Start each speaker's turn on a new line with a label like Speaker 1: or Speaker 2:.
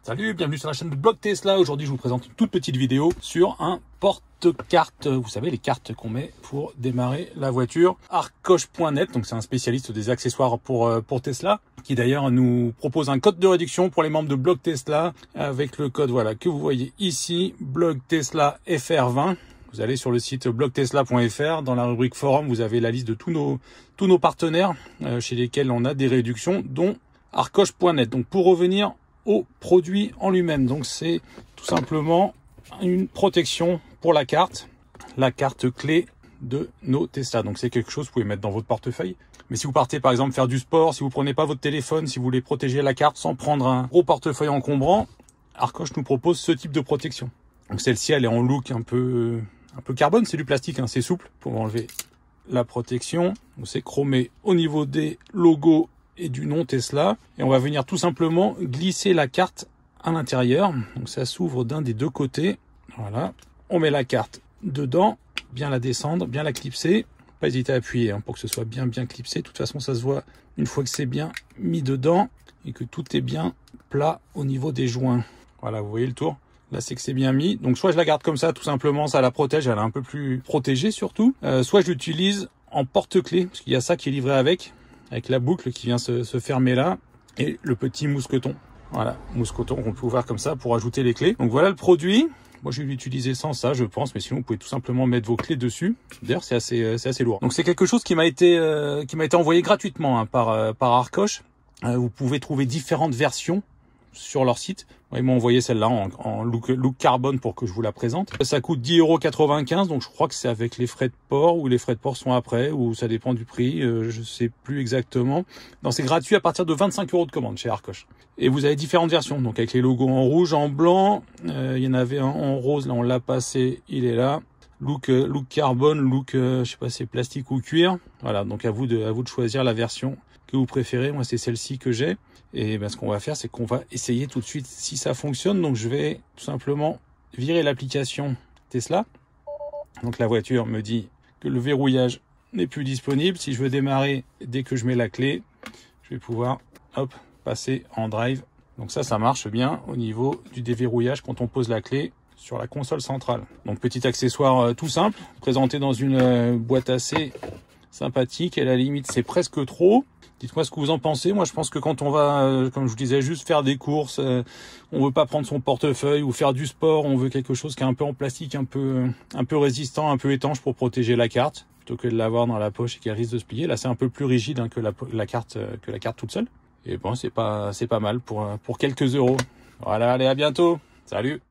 Speaker 1: Salut, bienvenue sur la chaîne de Blog Tesla. Aujourd'hui, je vous présente une toute petite vidéo sur un porte-carte. Vous savez, les cartes qu'on met pour démarrer la voiture. Arcoche.net, donc c'est un spécialiste des accessoires pour Tesla, qui d'ailleurs nous propose un code de réduction pour les membres de Blog Tesla avec le code voilà que vous voyez ici, Blog Tesla FR20. Vous allez sur le site blogtesla.fr. Dans la rubrique forum, vous avez la liste de tous nos partenaires chez lesquels on a des réductions, dont Arcoche.net. Donc pour revenir au produit en lui-même, donc c'est tout simplement une protection pour la carte clé de nos Tesla. Donc c'est quelque chose que vous pouvez mettre dans votre portefeuille. Mais si vous partez par exemple faire du sport, si vous prenez pas votre téléphone, si vous voulez protéger la carte sans prendre un gros portefeuille encombrant, Arcoche nous propose ce type de protection. Donc celle-ci, elle est en look un peu carbone, c'est du plastique, hein, c'est souple pour enlever la protection. C'est chromé au niveau des logos et du nom Tesla, et on va venir tout simplement glisser la carte à l'intérieur. Donc ça s'ouvre d'un des deux côtés. Voilà, on met la carte dedans, bien la descendre, bien la clipser, pas hésiter à appuyer pour que ce soit bien clipsé. De toute façon ça se voit une fois que c'est bien mis dedans et que tout est bien plat au niveau des joints. Voilà, vous voyez le tour. Là, c'est que c'est bien mis. Donc, soit je la garde comme ça, tout simplement, ça la protège, elle est un peu plus protégée surtout. Soit je l'utilise en porte-clés, parce qu'il y a ça qui est livré avec la boucle qui vient se fermer là, et le petit mousqueton. Voilà, mousqueton qu'on peut ouvrir comme ça pour ajouter les clés. Donc voilà le produit. Moi, je vais l'utiliser sans ça, je pense, mais sinon, vous pouvez tout simplement mettre vos clés dessus. D'ailleurs, c'est assez lourd. Donc, c'est quelque chose qui m'a été envoyé gratuitement par Arcoche. Vous pouvez trouver différentes versions sur leur site. Ils m'ont envoyé celle-là en look carbone pour que je vous la présente. Ça coûte 10,95 €, donc je crois que c'est avec les frais de port, ou les frais de port sont après, ou ça dépend du prix, je sais plus exactement. Non, c'est gratuit à partir de 25 € de commande chez Arcoche. Et vous avez différentes versions, donc avec les logos en rouge, en blanc, il y en avait un en rose, là on l'a passé, il est là. Look carbone, look, je sais pas si c'est plastique ou cuir. Voilà, donc à vous de choisir la version que vous préférez. Moi, c'est celle-ci que j'ai. Et ce qu'on va faire, c'est qu'on va essayer tout de suite si ça fonctionne. Donc, je vais tout simplement virer l'application Tesla. Donc, la voiture me dit que le verrouillage n'est plus disponible. Si je veux démarrer dès que je mets la clé, je vais pouvoir, passer en drive. Donc ça marche bien au niveau du déverrouillage quand on pose la clé sur la console centrale. Donc, petit accessoire tout simple, présenté dans une boîte assez sympathique. Et à la limite, c'est presque trop. Dites-moi ce que vous en pensez. Moi, je pense que quand on va, comme je vous disais, juste faire des courses, on veut pas prendre son portefeuille ou faire du sport, on veut quelque chose qui est un peu en plastique, un peu résistant, un peu étanche pour protéger la carte, plutôt que de l'avoir dans la poche et qu'elle risque de se plier. Là, c'est un peu plus rigide que la carte toute seule. Et bon, c'est pas mal pour quelques euros. Voilà, allez, à bientôt. Salut.